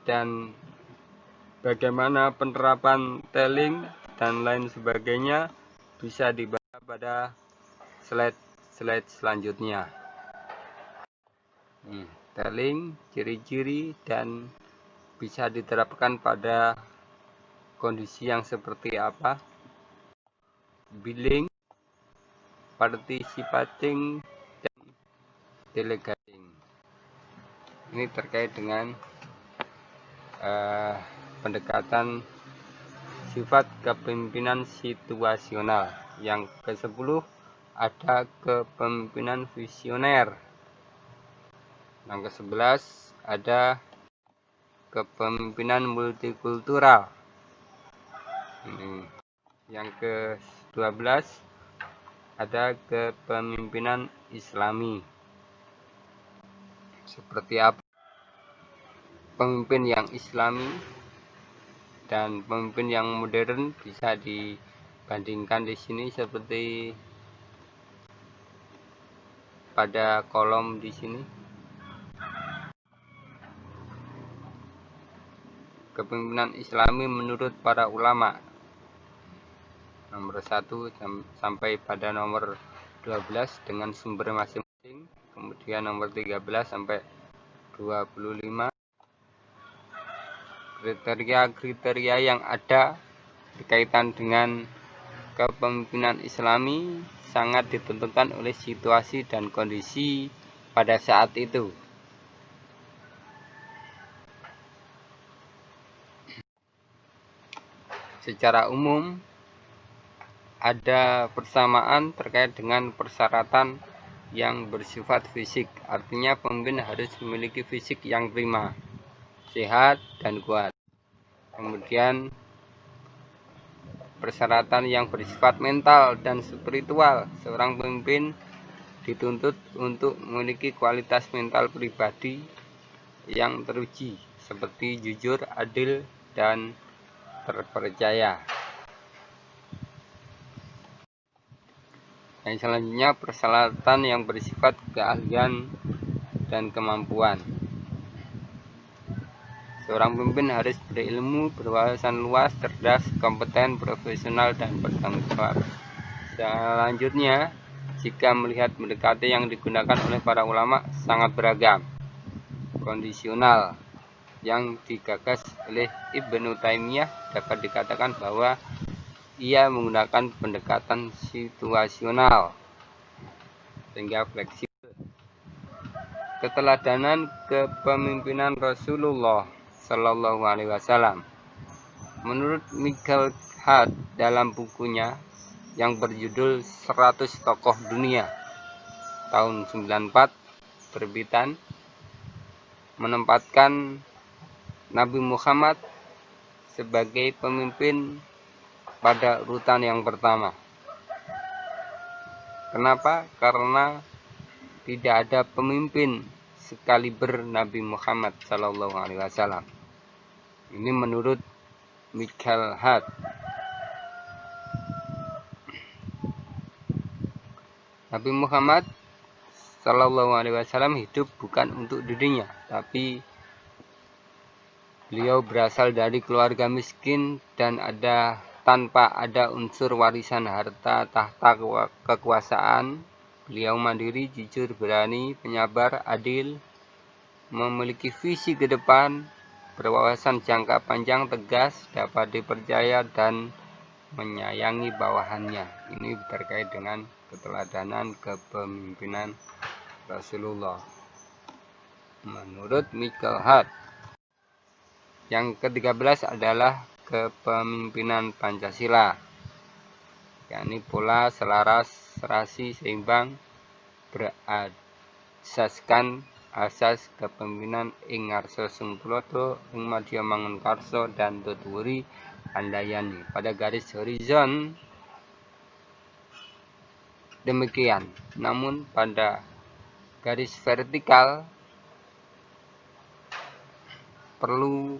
dan bagaimana penerapan telling dan lain sebagainya bisa dibaca pada slide selanjutnya. Telling, ciri-ciri, dan bisa diterapkan pada kondisi yang seperti apa. Billing, participating, dan delegating. Ini terkait dengan pendekatan sifat kepemimpinan situasional. Yang ke-10 ada kepemimpinan visioner. Yang ke-11 ada kepemimpinan multikultural. Yang ke-12 ada kepemimpinan Islami. Seperti apa pemimpin yang Islami dan pemimpin yang modern bisa dibandingkan di sini seperti pada kolom di sini. Kepemimpinan Islami menurut para ulama nomor 1 sampai pada nomor 12 dengan sumber masing-masing. Kemudian nomor 13 sampai 25 kriteria-kriteria yang ada berkaitan dengan kepemimpinan Islami sangat ditentukan oleh situasi dan kondisi pada saat itu. Secara umum ada persamaan terkait dengan persyaratan yang bersifat fisik. Artinya pemimpin harus memiliki fisik yang prima, sehat dan kuat. Kemudian persyaratan yang bersifat mental dan spiritual. Seorang pemimpin dituntut untuk memiliki kualitas mental pribadi yang teruji, seperti jujur, adil, dan terpercaya. Dan selanjutnya persyaratan yang bersifat keahlian dan kemampuan. Seorang pemimpin harus berilmu, berwawasan luas, cerdas, kompeten, profesional, dan bertanggung jawab. Selanjutnya, jika melihat mendekati yang digunakan oleh para ulama sangat beragam. Kondisional yang digagas oleh Ibnu Taimiyah dapat dikatakan bahwa ia menggunakan pendekatan situasional sehingga fleksibel. Keteladanan kepemimpinan Rasulullah Shallallahu Alaihi Wasallam. Menurut Michael Hart dalam bukunya yang berjudul 100 Tokoh Dunia tahun 94 terbitan, menempatkan Nabi Muhammad sebagai pemimpin pada urutan yang pertama. Kenapa? Karena tidak ada pemimpin sekaliber Nabi Muhammad Shallallahu Alaihi Wasallam. Ini menurut Michael Hart. Nabi Muhammad Shallallahu Alaihi Wasallam hidup bukan untuk dirinya, tapi beliau berasal dari keluarga miskin dan tanpa ada unsur warisan harta tahta kekuasaan. Beliau mandiri, jujur, berani, penyabar, adil, memiliki visi ke depan, berwawasan jangka panjang, tegas, dapat dipercaya, dan menyayangi bawahannya. Ini terkait dengan keteladanan kepemimpinan Rasulullah menurut Michael Hart. Yang ke-13 adalah kepemimpinan Pancasila, yakni pola selaras, serasi, seimbang, berasaskan asas kepemimpinan ing ngarsa sing tulodo ing madya mangun karsa dan tuturi handayani. Pada garis horizon demikian, namun pada garis vertikal perlu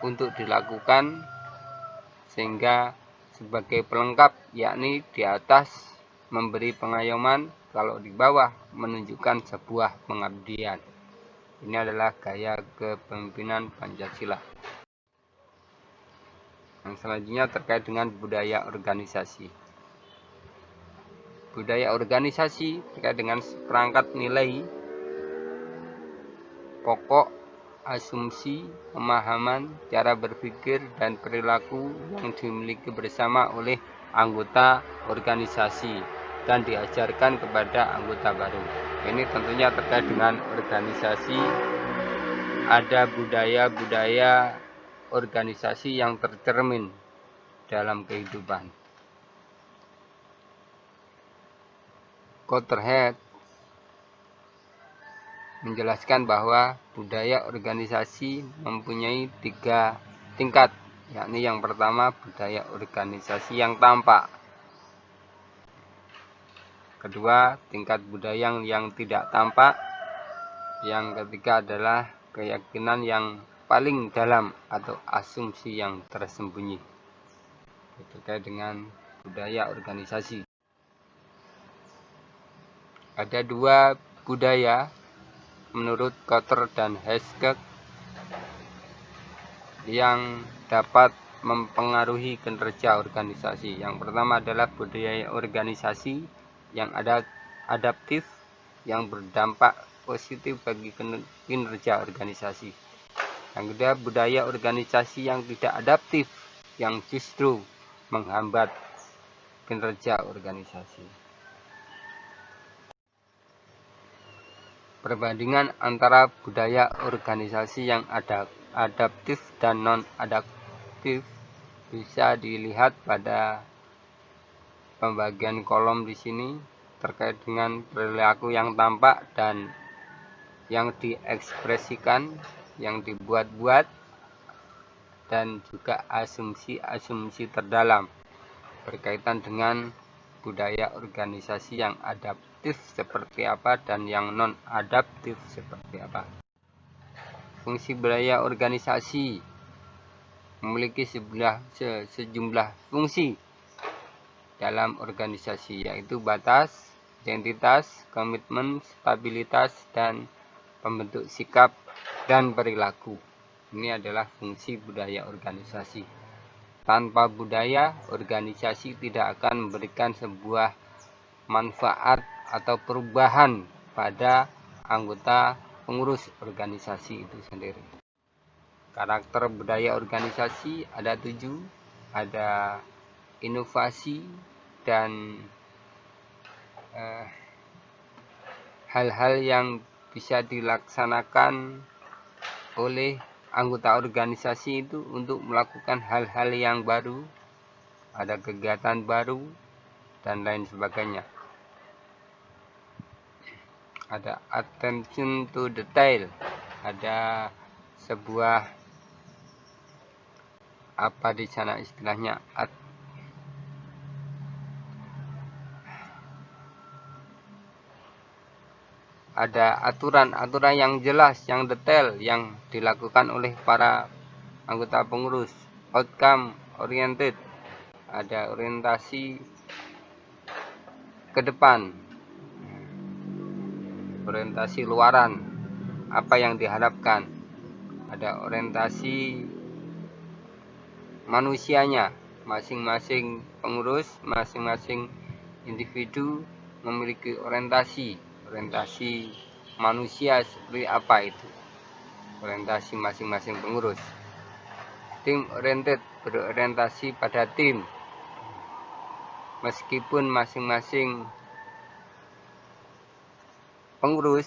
untuk dilakukan sehingga sebagai pelengkap, yakni di atas memberi pengayoman, kalau di bawah menunjukkan sebuah pengabdian. Ini adalah gaya kepemimpinan Pancasila. Yang selanjutnya terkait dengan budaya organisasi. Budaya organisasi terkait dengan seperangkat nilai pokok, asumsi, pemahaman, cara berpikir, dan perilaku yang dimiliki bersama oleh anggota organisasi dan diajarkan kepada anggota baru. Ini tentunya terkait dengan organisasi. Ada budaya-budaya organisasi yang tercermin dalam kehidupan. Cotterhead menjelaskan bahwa budaya organisasi mempunyai 3 tingkat, yakni yang pertama budaya organisasi yang tampak, kedua tingkat budaya yang tidak tampak, yang ketiga adalah keyakinan yang paling dalam atau asumsi yang tersembunyi terkait dengan budaya organisasi. Ada 2 budaya menurut Cotter dan Hesketh yang dapat mempengaruhi kinerja organisasi. Yang pertama adalah budaya organisasi yang adaptif, yang berdampak positif bagi kinerja organisasi. Yang kedua, budaya organisasi yang tidak adaptif, yang justru menghambat kinerja organisasi. Perbandingan antara budaya organisasi yang adaptif dan non-adaptif bisa dilihat pada pembagian kolom di sini terkait dengan perilaku yang tampak dan yang diekspresikan, yang dibuat-buat, dan juga asumsi-asumsi terdalam berkaitan dengan budaya organisasi yang adaptif seperti apa dan yang non-adaptif seperti apa. Fungsi budaya organisasi memiliki sejumlah fungsi dalam organisasi, yaitu batas, identitas, komitmen, stabilitas, dan pembentuk sikap dan perilaku. Ini adalah fungsi budaya organisasi. Tanpa budaya, organisasi tidak akan memberikan sebuah manfaat atau perubahan pada anggota pengurus organisasi itu sendiri. Karakter budaya organisasi ada 7, ada inovasi dan hal-hal yang bisa dilaksanakan oleh anggota organisasi itu untuk melakukan hal-hal yang baru, ada kegiatan baru, dan lain sebagainya. Ada attention to detail, ada sebuah apa di sana istilahnya, ada aturan-aturan yang jelas, yang detail yang dilakukan oleh para anggota pengurus. Outcome oriented, ada orientasi ke depan, orientasi luaran, apa yang diharapkan. Ada orientasi manusianya, masing-masing pengurus, masing-masing individu memiliki orientasi manusia seperti apa itu, orientasi masing-masing pengurus. Team oriented, berorientasi pada tim, meskipun masing-masing pengurus,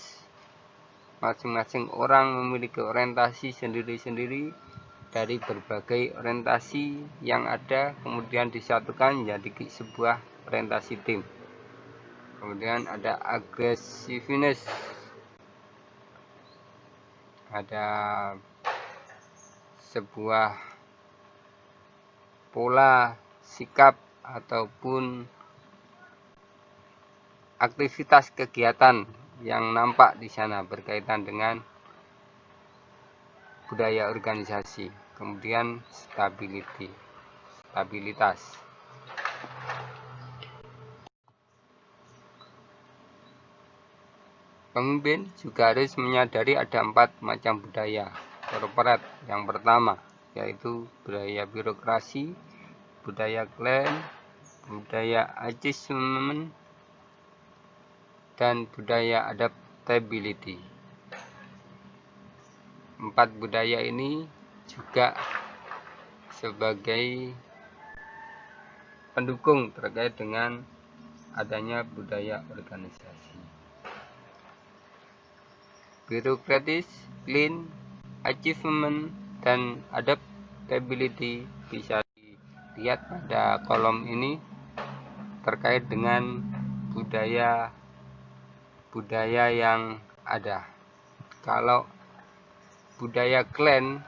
masing-masing orang memiliki orientasi sendiri-sendiri, dari berbagai orientasi yang ada, kemudian disatukan menjadi sebuah orientasi tim. Kemudian ada aggressiveness, ada sebuah pola sikap ataupun aktivitas kegiatan yang nampak di sana berkaitan dengan budaya organisasi. Kemudian stabilitas. Pemimpin juga harus menyadari ada 4 macam budaya korporat. Yang pertama yaitu budaya birokrasi, budaya klan, budaya achievement, dan budaya adaptability. 4 budaya ini juga sebagai pendukung terkait dengan adanya budaya organisasi. Birokratis, clean, achievement, dan adaptability bisa dilihat pada kolom ini terkait dengan budaya yang ada. Kalau budaya klan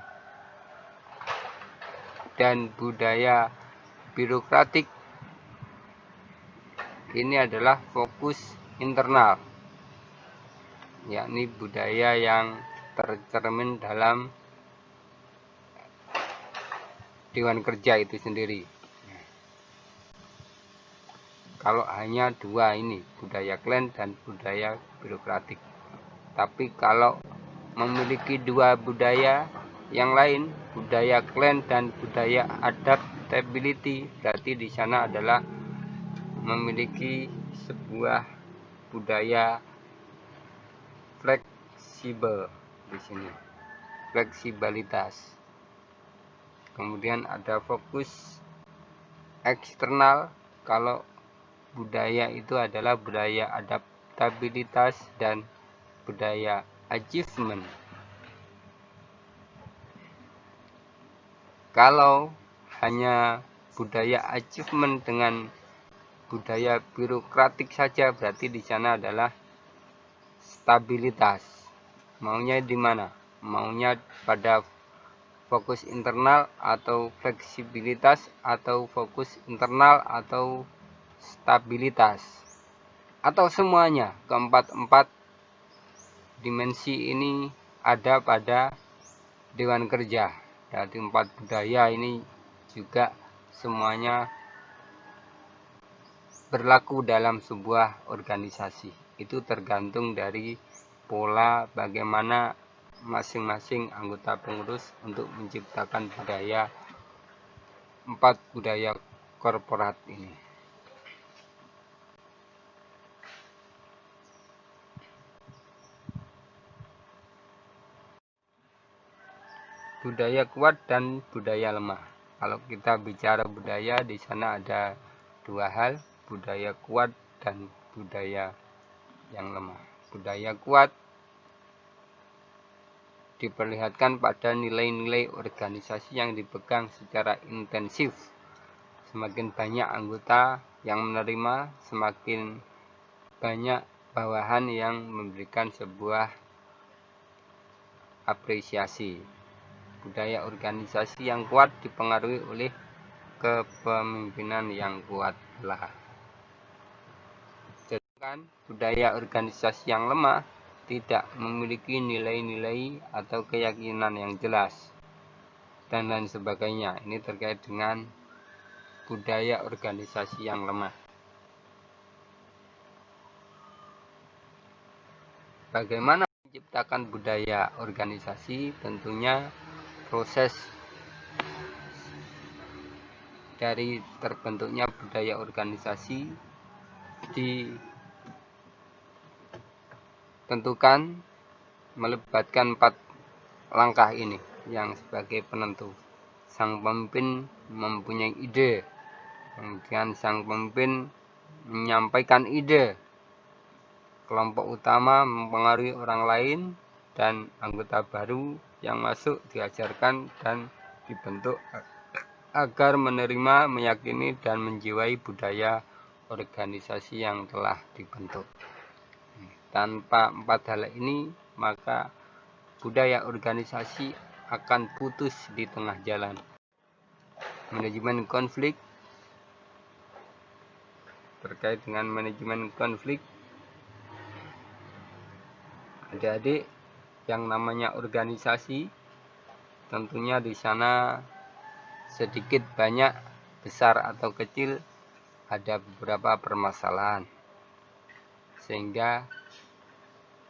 dan budaya birokratik ini adalah fokus internal, yakni budaya yang tercermin dalam Dewan Kerja itu sendiri. Kalau hanya 2 ini, budaya klan dan budaya birokratik. Tapi kalau memiliki 2 budaya yang lain, budaya klan dan budaya adaptability, berarti di sana adalah memiliki sebuah budaya fleksibel di sini, fleksibilitas. Kemudian ada fokus eksternal. Kalau budaya itu adalah budaya adaptabilitas dan budaya achievement. Kalau hanya budaya achievement dengan budaya birokratik saja, berarti di sana adalah stabilitas. Maunya di mana? Maunya pada fokus internal atau fleksibilitas, atau fokus internal atau stabilitas, atau semuanya. Keempat dimensi ini ada pada Dewan Kerja. Dari 4 budaya ini juga semuanya berlaku dalam sebuah organisasi. Itu tergantung dari pola bagaimana masing-masing anggota pengurus untuk menciptakan budaya 4 budaya korporat ini. Budaya kuat dan budaya lemah. Kalau kita bicara budaya, di sana ada 2 hal, budaya kuat dan budaya yang lemah. Budaya kuat diperlihatkan pada nilai-nilai organisasi yang dipegang secara intensif. Semakin banyak anggota yang menerima, semakin banyak bawahan yang memberikan sebuah apresiasi. Budaya organisasi yang kuat dipengaruhi oleh kepemimpinan yang kuat lah. Sedangkan budaya organisasi yang lemah tidak memiliki nilai-nilai atau keyakinan yang jelas dan lain sebagainya. Ini terkait dengan budaya organisasi yang lemah. Bagaimana menciptakan budaya organisasi? Tentunya proses dari terbentuknya budaya organisasi ditentukan melibatkan 4 langkah ini yang sebagai penentu. Sang pemimpin mempunyai ide, kemudian sang pemimpin menyampaikan ide, kelompok utama mempengaruhi orang lain, dan anggota baru yang masuk diajarkan dan dibentuk agar menerima, meyakini, dan menjiwai budaya organisasi yang telah dibentuk. Tanpa 4 hal ini, maka budaya organisasi akan putus di tengah jalan. Manajemen konflik. Terkait dengan manajemen konflik, adik-adik, yang namanya organisasi, tentunya di sana sedikit banyak, besar atau kecil, ada beberapa permasalahan. Sehingga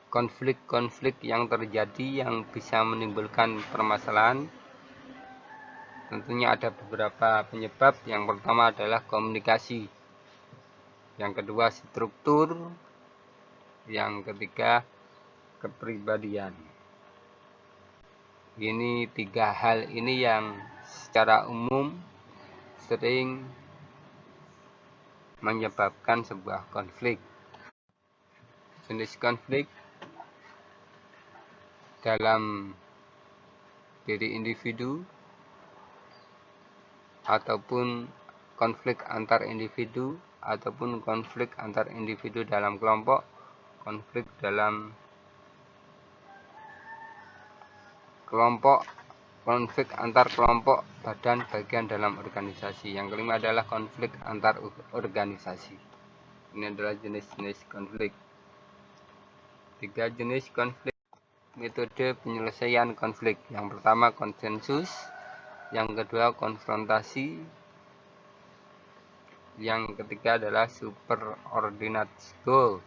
konflik-konflik yang terjadi yang bisa menimbulkan permasalahan, tentunya ada beberapa penyebab. Yang pertama adalah komunikasi, yang kedua struktur, yang ketiga kepribadian. Ini 3 hal ini yang secara umum sering menyebabkan sebuah konflik. Jenis konflik dalam diri individu ataupun konflik antar individu ataupun konflik antar individu dalam kelompok, konflik dalam kelompok, konflik antar kelompok, badan, bagian dalam organisasi. Yang kelima adalah konflik antar organisasi. Ini adalah jenis-jenis konflik. 3 jenis konflik. Metode penyelesaian konflik. Yang pertama konsensus, yang kedua konfrontasi, yang ketiga adalah superordinate goal.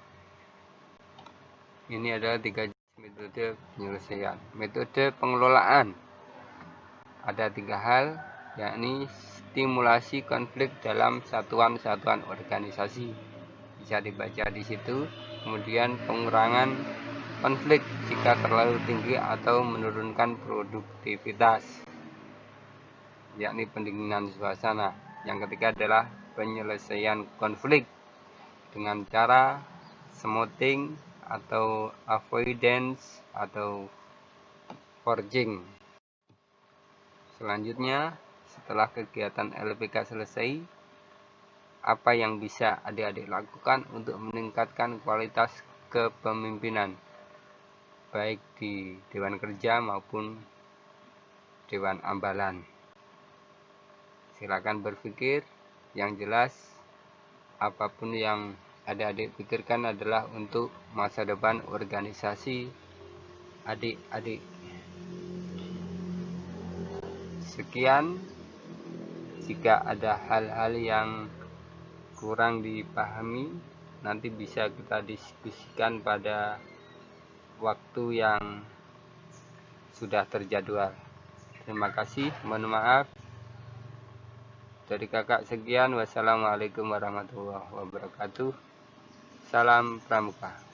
Ini adalah 3 metode penyelesaian. Metode pengelolaan. Ada 3 hal, yakni stimulasi konflik dalam satuan-satuan organisasi. Bisa dibaca di situ. Kemudian pengurangan konflik jika terlalu tinggi atau menurunkan produktivitas, yakni pendinginan suasana. Yang ketiga adalah penyelesaian konflik dengan cara smoothing atau avoidance atau forging. Selanjutnya, setelah kegiatan LPK selesai, apa yang bisa adik-adik lakukan untuk meningkatkan kualitas kepemimpinan, baik di Dewan Kerja maupun Dewan Ambalan? Silakan berpikir. Yang jelas, apapun yang adik-adik pikirkan adalah untuk masa depan organisasi adik-adik. Sekian. Jika ada hal-hal yang kurang dipahami, nanti bisa kita diskusikan pada waktu yang sudah terjadwal. Terima kasih, mohon maaf. Dari kakak sekian. Wassalamualaikum warahmatullahi wabarakatuh. Salam Pramuka.